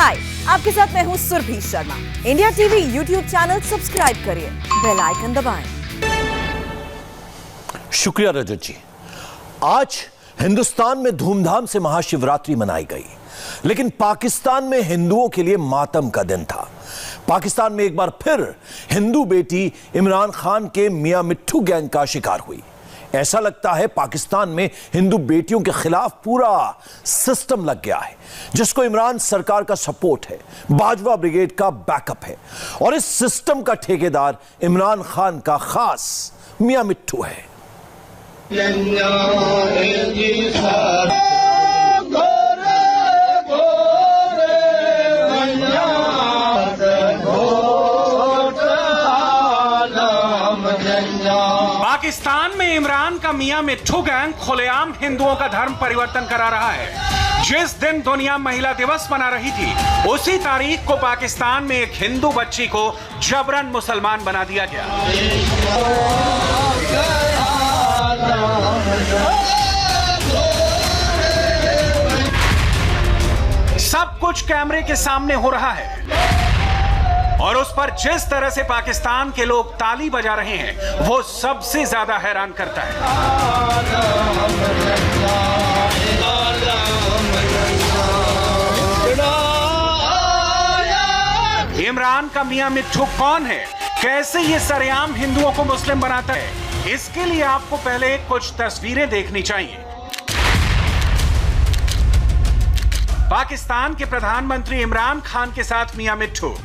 हाय, आपके साथ मैं हूँ Surabhi Sharma. India TV YouTube channel subscribe करिए, बेल आइकन दबाएं। शुक्रिया रजत जी। आज हिंदुस्तान में धूमधाम से महाशिवरात्रि मनाई गई, लेकिन पाकिस्तान में हिंदुओं के लिए मातम का दिन था। पाकिस्तान में एक बार फिर हिंदू बेटी इमरान खान के मियां मिट्ठू गैंग का शिकार हुई। ऐसा लगता है पाकिस्तान में हिंदू बेटियों के खिलाफ पूरा सिस्टम लग गया है, जिसको इमरान सरकार का सपोर्ट है, बाजवा ब्रिगेड का बैकअप है, और इस सिस्टम का ठेकेदार इमरान खान का खास मियां मिट्ठू है। पाकिस्तान में इमरान का मियां मिट्ठू गैंग खुलेआम हिंदुओं का धर्म परिवर्तन करा रहा है। जिस दिन दुनिया महिला दिवस मना रही थी, उसी तारीख को पाकिस्तान में एक हिंदू बच्ची को जबरन मुसलमान बना दिया गया। सब कुछ कैमरे के सामने हो रहा है और उस पर जिस तरह से पाकिस्तान के लोग ताली बजा रहे हैं, वो सबसे ज्यादा हैरान करता है। इमरान का मियां मिट्ठू कौन है, कैसे ये सरेआम हिंदुओं को मुस्लिम बनाता है, इसके लिए आपको पहले कुछ तस्वीरें देखनी चाहिए। पाकिस्तान के प्रधानमंत्री इमरान खान के साथ मियां मिट्ठू,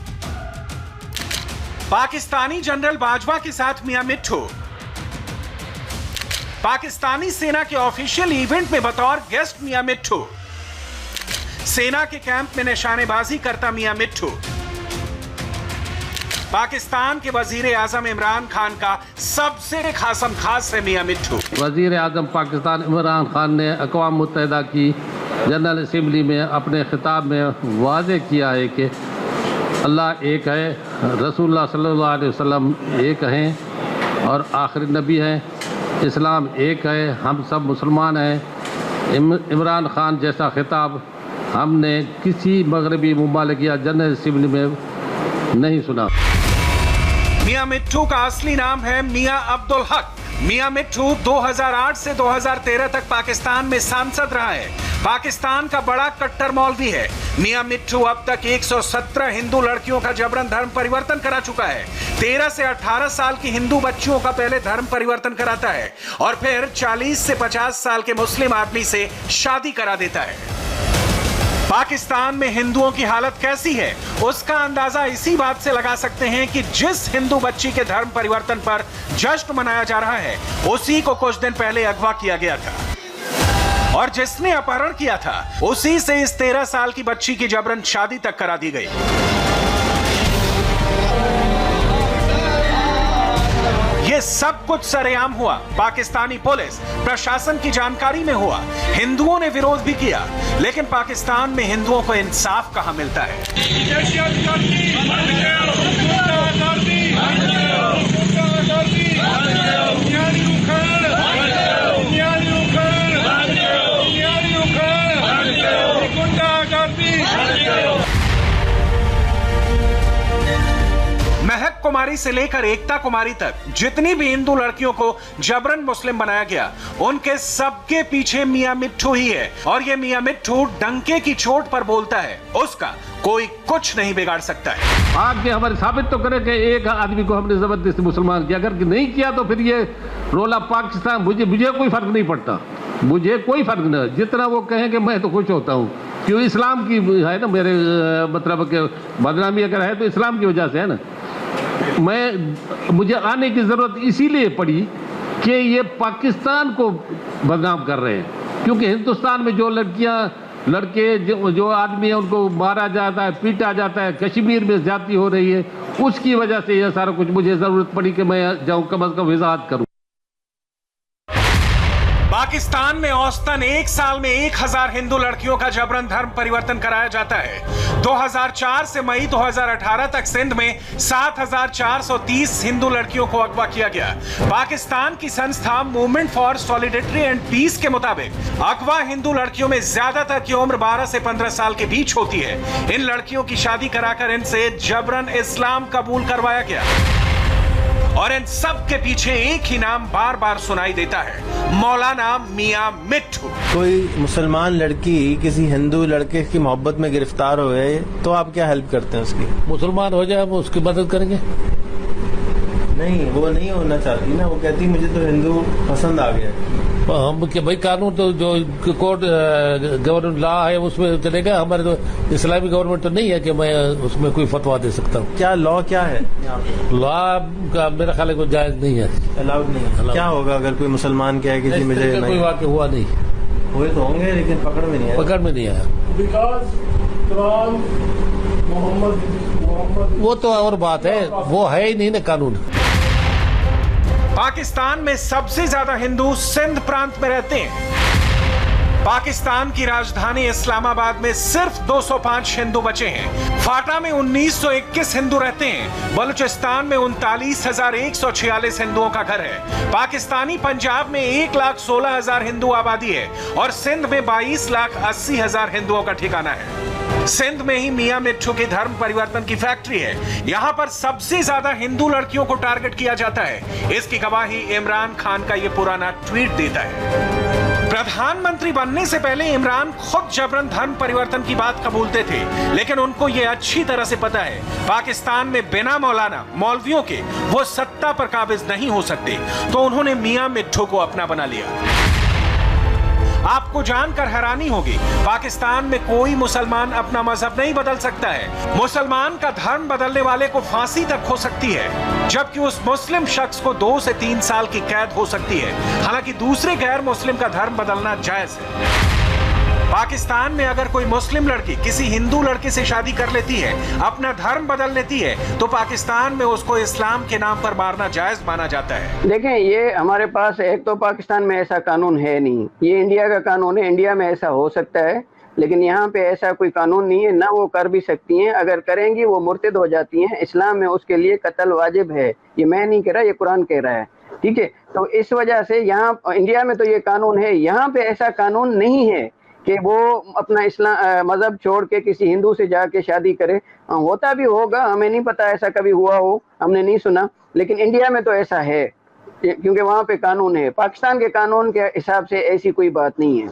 पाकिस्तानी जनरल बाजवा के साथ मियां मिट्ठू, पाकिस्तानी सेना के ऑफिशियल इवेंट में बतौर गेस्ट मियां मिट्ठू, सेना के कैंप में निशानेबाजी करता मियां मिट्ठू, पाकिस्तान के वजीर आजम इमरान खान का सबसे खासम खास है मियां मिट्ठू। वजीर आजम पाकिस्तान इमरान खान ने अक़वाम मुत्तहिदा की जनरल असेंबली में अपने खिताब में वाज़ेह किया है कि अल्लाह एक है, रसूलुल्लाह सल्लल्लाहु अलैहि वसल्लम एक हैं और आखिरी नबी हैं, इस्लाम एक है, हम सब मुसलमान हैं। इमरान खान जैसा खिताब हमने किसी मगरबी मुमालिक या जनरल असेंबली में नहीं सुना। मियां मिट्ठू का असली नाम है मियां अब्दुल हक। मियां मिट्ठू 2008 से 2013 तक पाकिस्तान में सांसद रहा है। पाकिस्तान का बड़ा कट्टर मौलवी है। मियां मिट्ठू अब तक 117 हिंदू लड़कियों का जबरन धर्म परिवर्तन करा चुका है। 13 से 18 साल की हिंदू बच्चियों का पहले धर्म परिवर्तन कराता है और फिर 40 से 50 साल के मुस्लिम आदमी से शादी करा देता है। पाकिस्तान में हिंदुओं की हालत कैसी है, उसका अंदाजा इसी बात से लगा सकते हैं कि जिस हिंदू बच्ची के धर्म परिवर्तन पर जश्न मनाया जा रहा है, उसी को कुछ दिन पहले अगवा किया गया था और जिसने अपहरण किया था, उसी से इस 13 साल की बच्ची की जबरन शादी तक करा दी गई। ये सब कुछ सरेआम हुआ, पाकिस्तानी पुलिस प्रशासन की जानकारी में हुआ। हिंदुओं ने विरोध भी किया, लेकिन पाकिस्तान में हिंदुओं को इंसाफ कहां मिलता है। महक कुमारी से लेकर एकता कुमारी तक जितनी भी हिंदू लड़कियों को जबरन मुस्लिम बनाया गया, उनके सबके पीछे मियां मिट्ठू ही है। और ये मियां मिट्ठू डंके की चोट पर बोलता है, उसका कोई कुछ नहीं बिगाड़ सकता है। आगे हमारे साबित तो करे कि एक आदमी को हमने जबरदस्ती मुसलमान किया, अगर नहीं किया तो फिर ये रोला पाकिस्तान, मुझे कोई फर्क नहीं पड़ता, मुझे कोई फर्क नहीं। जितना वो कहें कि मैं तो खुश होता हूँ, क्यों इस्लाम की है ना, मेरे मतलब के बदनामी अगर है तो इस्लाम की वजह से है ना। मुझे आने की ज़रूरत इसीलिए पड़ी कि ये पाकिस्तान को बदनाम कर रहे हैं, क्योंकि हिंदुस्तान में जो लड़कियां लड़के जो आदमी है उनको मारा जाता है, पीटा जाता है, कश्मीर में ज्यादती हो रही है, उसकी वजह से यह सारा कुछ मुझे ज़रूरत पड़ी कि मैं जाऊँ, कम अज़ कम वजाहत करूँ। पाकिस्तान पाकिस्तान में औसतन एक साल में 1000 हिंदू लड़कियों का जबरन धर्म परिवर्तन कराया जाता है। 2004 से मई 2018 तक सिंध में 7430 हिंदू लड़कियों को अगवा किया गया। पाकिस्तान की संस्था movement for solidarity and peace के मुताबिक अगवा हिंदू लड़कियों में ज्यादातर की उम्र 12 से 15 साल के बीच होती है। इन लड़कियों की शादी कराकर इनसे जबरन इस्लाम कबूल करवाया गया और इन सब के पीछे एक ही नाम बार बार सुनाई देता है, मौलाना मियां मिट्ठू। कोई मुसलमान लड़की किसी हिंदू लड़के की मोहब्बत में गिरफ्तार हो गए तो आप क्या हेल्प करते हैं उसकी? मुसलमान हो जाए वो उसकी मदद करेंगे। नहीं, वो नहीं होना चाहती ना, वो कहती मुझे तो हिंदू पसंद आ गया। हम क्या भाई, कानून तो जो कोर्ट गवर्नमेंट लॉ है उसमें चलेगा। हमारे तो इस्लामी गवर्नमेंट तो नहीं है कि मैं उसमें कोई फतवा दे सकता हूँ। क्या लॉ क्या है? लॉ का मेरा ख्याल है कोई जायज नहीं है, अलाउड नहीं है। क्या होगा अगर कोई मुसलमान कहे कि जी मुझे कोई वाक़या हुआ नहीं? हुए तो होंगे लेकिन पकड़ में नहीं आया। पकड़ में नहीं आया। वो तो और बात है, वो है ही नहीं ना कानून। पाकिस्तान में सबसे ज्यादा हिंदू सिंध प्रांत में रहते हैं। पाकिस्तान की राजधानी इस्लामाबाद में सिर्फ 205 हिंदू बचे हैं। फाटा में 1921 हिंदू रहते हैं। बलूचिस्तान में 39,146 हिंदुओं का घर है। पाकिस्तानी पंजाब में 1,16,000 हिंदू आबादी है और सिंध में 22,80,000 हिंदुओं का ठिकाना है। सिंध में ही मियां मिट्ठू की धर्म परिवर्तन की फैक्ट्री है। यहां पर सबसे ज्यादा हिंदू लड़कियों को टारगेट किया जाता है। इसकी गवाही इमरान खान का यह पुराना ट्वीट देता है। प्रधानमंत्री बनने से पहले इमरान खुद जबरन धर्म परिवर्तन की बात कबूलते थे, लेकिन उनको यह अच्छी तरह से पता है पाकिस्तान में बिना मौलाना मौलवियों के वो सत्ता पर काबिज नहीं हो सकते, तो उन्होंने मियां मिट्ठू को अपना बना लिया। आपको जानकर हैरानी होगी, पाकिस्तान में कोई मुसलमान अपना मजहब नहीं बदल सकता है। मुसलमान का धर्म बदलने वाले को फांसी तक हो सकती है, जबकि उस मुस्लिम शख्स को 2 से 3 साल की कैद हो सकती है। हालांकि दूसरे गैर मुस्लिम का धर्म बदलना जायज है। पाकिस्तान में अगर कोई मुस्लिम लड़की किसी हिंदू लड़के से शादी कर लेती है, अपना धर्म बदल लेती है, तो पाकिस्तान में उसको इस्लाम के नाम पर मारना जायज माना जाता है। देखें, ये हमारे पास एक तो पाकिस्तान में ऐसा कानून है नहीं, ये इंडिया का कानून है। इंडिया में ऐसा हो सकता है, लेकिन यहाँ पे ऐसा कोई कानून नहीं है, ना वो कर भी सकती हैं। अगर करेंगी वो मुर्तद हो जाती हैं। इस्लाम में उसके लिए कत्ल वाजिब है। ये मैं नहीं कह रहा, ये कुरान कह रहा है, ठीक है। तो इस वजह से यहाँ इंडिया में तो ये कानून है, यहाँ पे ऐसा कानून नहीं है कि वो अपना इस्लाम मजहब छोड़ के किसी हिंदू से जाके शादी करे। होता भी होगा, हमें नहीं पता ऐसा कभी हुआ हो, हमने नहीं सुना, लेकिन इंडिया में तो ऐसा है क्योंकि वहाँ पे कानून है। पाकिस्तान के कानून के हिसाब से ऐसी कोई बात नहीं है।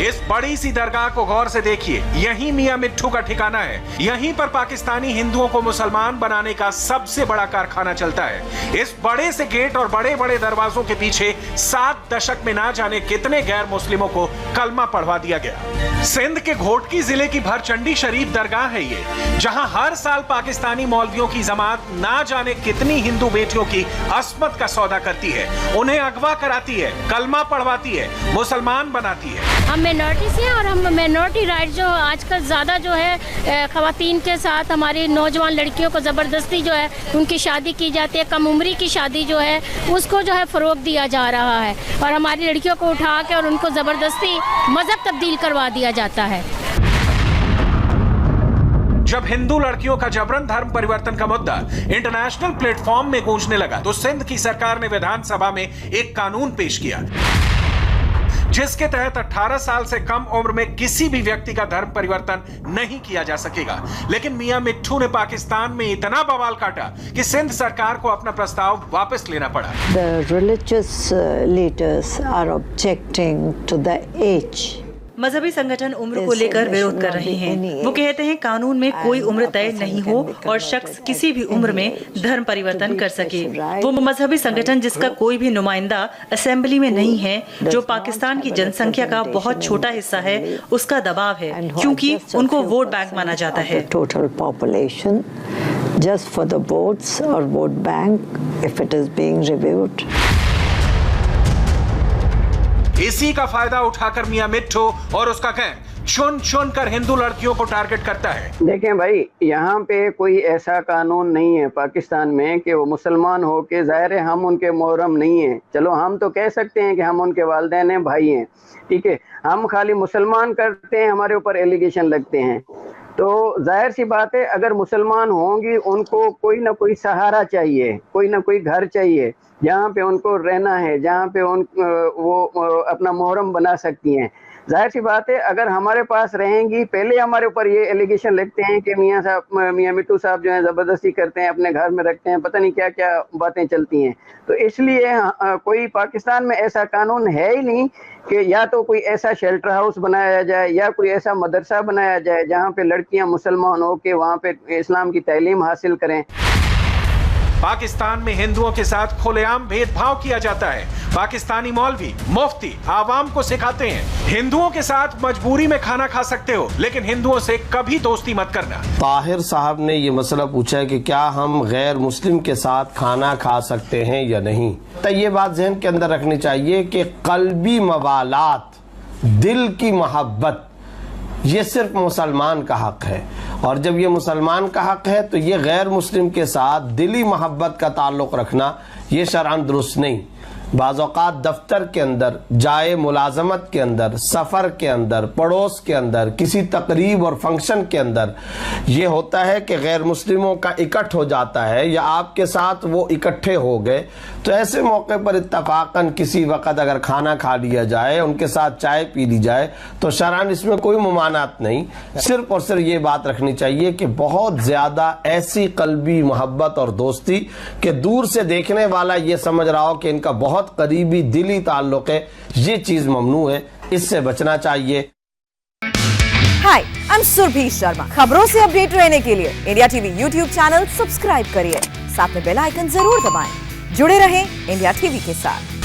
इस बड़ी सी दरगाह को गौर से देखिए, यही मियां मिट्ठू का ठिकाना है। यहीं पर पाकिस्तानी हिंदुओं को मुसलमान बनाने का सबसे बड़ा कारखाना चलता है। इस बड़े से गेट और बड़े बड़े दरवाजों के पीछे 7 दशक में ना जाने कितने गैर मुस्लिमों को कलमा पढ़वा दिया गया। सिंध के घोटकी जिले की भरचंडी शरीफ दरगाह है ये, जहां हर साल पाकिस्तानी मौलवियों की जमात ना जाने कितनी हिंदू बेटियों की अस्मत का सौदा करती है, उन्हें अगवा कराती है, कलमा पढ़वाती है, मुसलमान बनाती है। हम माइनॉरिटी से, और हम माइनॉरिटी राइट जो आजकल ज़्यादा जो है ख़वातीन के साथ हमारी नौजवान लड़कियों को ज़बरदस्ती जो है उनकी शादी की जाती है। कम उम्री की शादी जो है उसको जो है फ़रोग़ दिया जा रहा है और हमारी लड़कियों को उठा के और उनको ज़बरदस्ती मज़हब तब्दील करवा दिया जाता है। जब हिंदू लड़कियों का जबरन धर्म परिवर्तन का मुद्दा इंटरनेशनल प्लेटफॉर्म में गूंजने लगा, तो सिंध की सरकार ने विधानसभा में एक कानून पेश किया जिसके तहत 18 साल से कम उम्र में किसी भी व्यक्ति का धर्म परिवर्तन नहीं किया जा सकेगा। लेकिन मियां मिट्ठू ने पाकिस्तान में इतना बवाल काटा कि सिंध सरकार को अपना प्रस्ताव वापस लेना पड़ा। The religious leaders are objecting to the age. मजहबी संगठन उम्र को लेकर विरोध कर रहे हैं। वो कहते हैं कानून में कोई उम्र तय नहीं हो और शख्स किसी भी उम्र में धर्म परिवर्तन कर सके। वो मजहबी संगठन जिसका कोई भी नुमाइंदा असेंबली में नहीं है, जो पाकिस्तान की जनसंख्या का बहुत छोटा हिस्सा है, उसका दबाव है क्योंकि उनको वोट बैंक माना जाता है। Total population just for the votes or vote bank if it is being reviewed. इसी का फायदा उठाकर मियां मिट्ठू और उसका गैंग चुन चुन कर हिंदू लड़कियों को टारगेट करता है। देखें भाई, यहाँ पे कोई ऐसा कानून नहीं है पाकिस्तान में कि वो मुसलमान हो के, जाहिर है हम उनके मोहरम नहीं है, चलो हम तो कह सकते हैं कि हम उनके वालिदैन हैं, भाई हैं, ठीक है, हम खाली मुसलमान करते हैं, हमारे ऊपर एलिगेशन लगते हैं। तो जाहिर सी बात है, अगर मुसलमान होंगी उनको कोई ना कोई सहारा चाहिए, कोई ना कोई घर चाहिए जहाँ पे उनको रहना है, जहाँ पे वो अपना मोहरम बना सकती हैं। जाहिर सी बात है, अगर हमारे पास रहेंगी, पहले हमारे ऊपर ये एलिगेशन लगते हैं कि मियाँ मिट्टू साहब जो है ज़बरदस्ती करते हैं, अपने घर में रखते हैं, पता नहीं क्या क्या बातें चलती हैं। तो इसलिए कोई पाकिस्तान में ऐसा कानून है ही नहीं कि या तो कोई ऐसा शेल्टर हाउस बनाया जाए या कोई ऐसा मदरसा बनाया जाए जहाँ पे लड़कियाँ मुसलमान हो के वहाँ पे इस्लाम की तालीम हासिल करें। पाकिस्तान में हिंदुओं के साथ खुलेआम भेदभाव किया जाता है। पाकिस्तानी मौलवी, मुफ्ती आवाम को सिखाते हैं हिंदुओं के साथ मजबूरी में खाना खा सकते हो, लेकिन हिंदुओं से कभी दोस्ती मत करना। ताहिर साहब ने ये मसला पूछा है कि क्या हम गैर मुस्लिम के साथ खाना खा सकते हैं या नहीं। तो ये बात जहन के अंदर रखनी चाहिए कि कल्बी मवालात, दिल की मोहब्बत, ये सिर्फ मुसलमान का हक है, और जब ये मुसलमान का हक है तो ये गैर मुस्लिम के साथ दिली मोहब्बत का ताल्लुक़ रखना ये शरअन दुरुस्त नहीं। बाज़ औक़ात दफ्तर के अंदर, जाए मुलाजमत के अंदर, सफ़र के अंदर, पड़ोस के अंदर, किसी तकरीब और फंक्शन के अंदर ये होता है कि गैर मुस्लिमों का इकट्ठ हो जाता है या आपके साथ वो इकट्ठे हो गए, तो ऐसे मौके पर इत्तफ़ाक़न किसी वक़्त अगर खाना खा लिया जाए, उनके साथ चाय पी ली जाए, तो शरअन इसमें कोई मुमानात नहीं। सिर्फ और सिर्फ ये बात रखनी चाहिए कि बहुत ज़्यादा ऐसी कल्बी मोहब्बत और दोस्ती कि दूर से देखने वाला ये समझ रहा हो कि इनका बहुत करीबी दिली ताल्लुक है, ये चीज ममनू है, इससे बचना चाहिए। हाय, आई एम सुरभि शर्मा। खबरों से अपडेट रहने के लिए India TV YouTube channel subscribe करिए, साथ में बेल आइकन जरूर दबाएं। जुड़े रहें इंडिया टीवी के साथ।